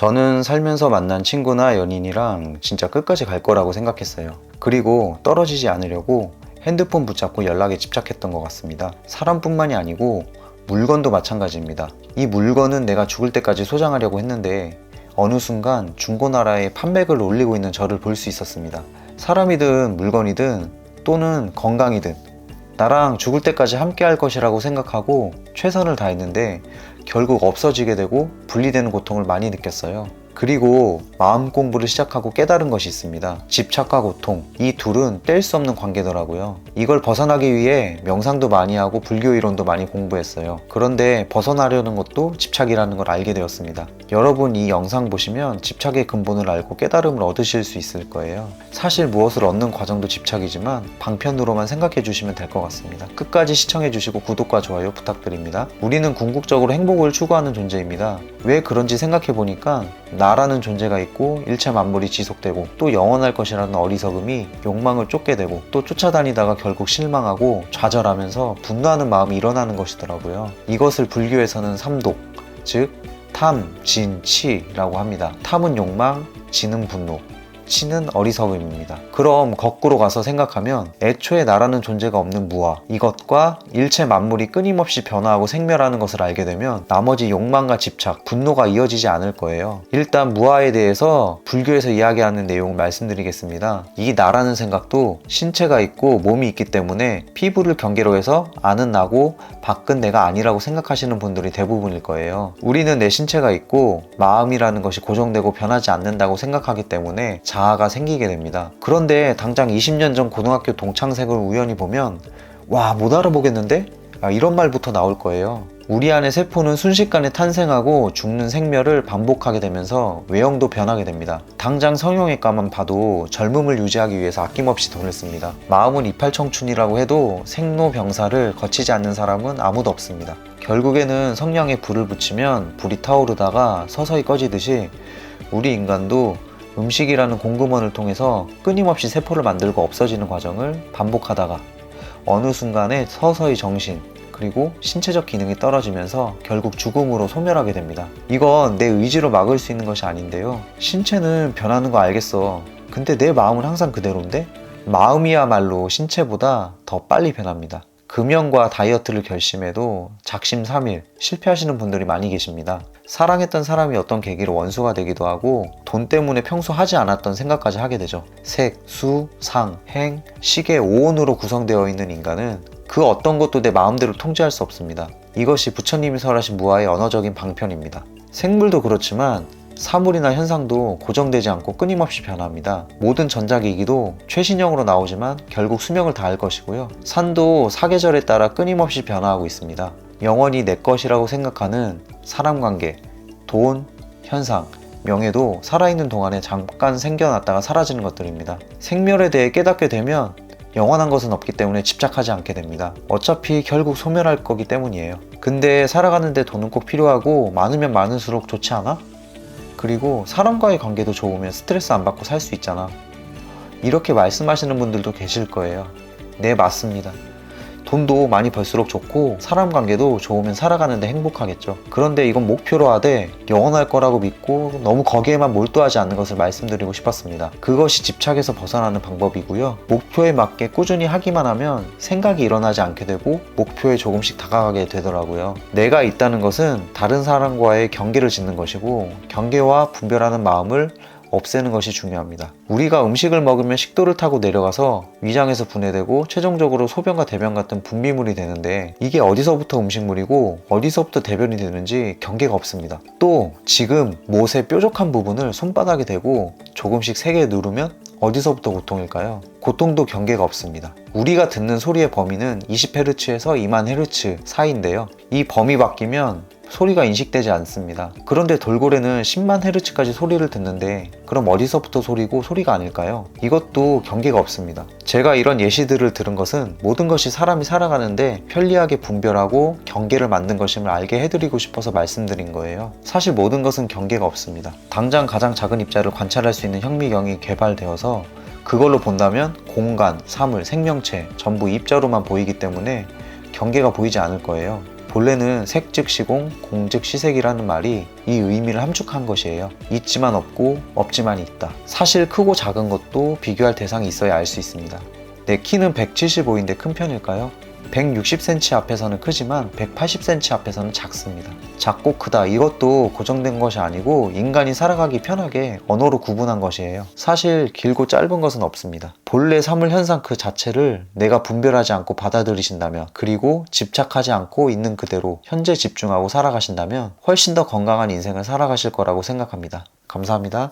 저는 살면서 만난 친구나 연인이랑 진짜 끝까지 갈 거라고 생각했어요. 그리고 떨어지지 않으려고 핸드폰 붙잡고 연락에 집착했던 것 같습니다. 사람뿐만이 아니고 물건도 마찬가지입니다. 이 물건은 내가 죽을 때까지 소장하려고 했는데 어느 순간 중고나라에 판매글을 올리고 있는 저를 볼 수 있었습니다. 사람이든 물건이든 또는 건강이든 나랑 죽을 때까지 함께 할 것이라고 생각하고 최선을 다했는데 결국 없어지게 되고 분리되는 고통을 많이 느꼈어요. 그리고 마음 공부를 시작하고 깨달은 것이 있습니다. 집착과 고통, 이 둘은 뗄 수 없는 관계더라고요. 이걸 벗어나기 위해 명상도 많이 하고 불교 이론도 많이 공부했어요. 그런데 벗어나려는 것도 집착이라는 걸 알게 되었습니다. 여러분 이 영상 보시면 집착의 근본을 알고 깨달음을 얻으실 수 있을 거예요. 사실 무엇을 얻는 과정도 집착이지만 방편으로만 생각해 주시면 될 것 같습니다. 끝까지 시청해 주시고 구독과 좋아요 부탁드립니다. 우리는 궁극적으로 행복을 추구하는 존재입니다. 왜 그런지 생각해 보니까 나라는 존재가 있고 일체 만물이 지속되고 또 영원할 것이라는 어리석음이 욕망을 쫓게 되고 또 쫓아다니다가 결국 실망하고 좌절하면서 분노하는 마음이 일어나는 것이더라고요. 이것을 불교에서는 삼독, 즉 탐, 진, 치라고 합니다. 탐은 욕망, 진은 분노, 치는 어리석음입니다. 그럼 거꾸로 가서 생각하면 애초에 나라는 존재가 없는 무아, 이것과 일체 만물이 끊임없이 변화하고 생멸하는 것을 알게 되면 나머지 욕망과 집착, 분노가 이어지지 않을 거예요. 일단 무아에 대해서 불교에서 이야기하는 내용을 말씀드리겠습니다. 이 나라는 생각도 신체가 있고 몸이 있기 때문에 피부를 경계로 해서 안은 나고 밖은 내가 아니라고 생각하시는 분들이 대부분일 거예요. 우리는 내 신체가 있고 마음이라는 것이 고정되고 변하지 않는다고 생각하기 때문에 자아가 생기게 됩니다. 그런데 당장 20년 전 고등학교 동창생을 우연히 보면 와, 못 알아보겠는데? 이런 말부터 나올 거예요. 우리 안의 세포는 순식간에 탄생하고 죽는 생멸을 반복하게 되면서 외형도 변하게 됩니다. 당장 성형외과만 봐도 젊음을 유지하기 위해서 아낌없이 돈을 씁니다. 마음은 이팔청춘이라고 해도 생로병사를 거치지 않는 사람은 아무도 없습니다. 결국에는 성냥에 불을 붙이면 불이 타오르다가 서서히 꺼지듯이 우리 인간도 음식이라는 공급원을 통해서 끊임없이 세포를 만들고 없어지는 과정을 반복하다가 어느 순간에 서서히 정신 그리고 신체적 기능이 떨어지면서 결국 죽음으로 소멸하게 됩니다. 이건 내 의지로 막을 수 있는 것이 아닌데요. 신체는 변하는 거 알겠어. 근데 내 마음은 항상 그대로인데? 마음이야말로 신체보다 더 빨리 변합니다. 금연과 다이어트를 결심해도 작심삼일 실패하시는 분들이 많이 계십니다. 사랑했던 사람이 어떤 계기로 원수가 되기도 하고 돈 때문에 평소 하지 않았던 생각까지 하게 되죠. 색, 수, 상, 행, 식의 5온으로 구성되어 있는 인간은 그 어떤 것도 내 마음대로 통제할 수 없습니다. 이것이 부처님이 설하신 무아의 언어적인 방편입니다. 생물도 그렇지만 사물이나 현상도 고정되지 않고 끊임없이 변합니다. 모든 전자기기도 최신형으로 나오지만 결국 수명을 다할 것이고요. 산도 사계절에 따라 끊임없이 변화하고 있습니다. 영원히 내 것이라고 생각하는 사람관계, 돈, 현상, 명예도 살아있는 동안에 잠깐 생겨났다가 사라지는 것들입니다. 생멸에 대해 깨닫게 되면 영원한 것은 없기 때문에 집착하지 않게 됩니다. 어차피 결국 소멸할 거기 때문이에요. 근데 살아가는데 돈은 꼭 필요하고 많으면 많을수록 좋지 않아? 그리고 사람과의 관계도 좋으면 스트레스 안 받고 살 수 있잖아. 이렇게 말씀하시는 분들도 계실 거예요. 네, 맞습니다. 돈도 많이 벌수록 좋고 사람 관계도 좋으면 살아가는데 행복하겠죠. 그런데 이건 목표로 하되 영원할 거라고 믿고 너무 거기에만 몰두하지 않는 것을 말씀드리고 싶었습니다. 그것이 집착에서 벗어나는 방법이고요. 목표에 맞게 꾸준히 하기만 하면 생각이 일어나지 않게 되고 목표에 조금씩 다가가게 되더라고요. 내가 있다는 것은 다른 사람과의 경계를 짓는 것이고 경계와 분별하는 마음을 없애는 것이 중요합니다. 우리가 음식을 먹으면 식도를 타고 내려가서 위장에서 분해되고 최종적으로 소변과 대변 같은 분비물이 되는데 이게 어디서부터 음식물이고 어디서부터 대변이 되는지 경계가 없습니다. 또 지금 못의 뾰족한 부분을 손바닥에 대고 조금씩 세게 누르면 어디서부터 고통일까요? 고통도 경계가 없습니다. 우리가 듣는 소리의 범위는 20Hz에서 20,000Hz 사이인데요. 이 범위 바뀌면 소리가 인식되지 않습니다. 그런데 돌고래는 10만 헤르츠까지 소리를 듣는데 그럼 어디서부터 소리고 소리가 아닐까요? 이것도 경계가 없습니다. 제가 이런 예시들을 들은 것은 모든 것이 사람이 살아가는데 편리하게 분별하고 경계를 만든 것임을 알게 해드리고 싶어서 말씀드린 거예요. 사실 모든 것은 경계가 없습니다. 당장 가장 작은 입자를 관찰할 수 있는 현미경이 개발되어서 그걸로 본다면 공간, 사물, 생명체 전부 입자로만 보이기 때문에 경계가 보이지 않을 거예요. 본래는 색즉 시공, 공즉 시색이라는 말이 이 의미를 함축한 것이에요. 있지만 없고 없지만 있다. 사실 크고 작은 것도 비교할 대상이 있어야 알 수 있습니다. 내 키는 175인데 큰 편일까요? 160cm 앞에서는 크지만 180cm 앞에서는 작습니다. 작고 크다 이것도 고정된 것이 아니고 인간이 살아가기 편하게 언어로 구분한 것이에요. 사실 길고 짧은 것은 없습니다. 본래 사물 현상 그 자체를 내가 분별하지 않고 받아들이신다면, 그리고 집착하지 않고 있는 그대로 현재 집중하고 살아가신다면 훨씬 더 건강한 인생을 살아가실 거라고 생각합니다. 감사합니다.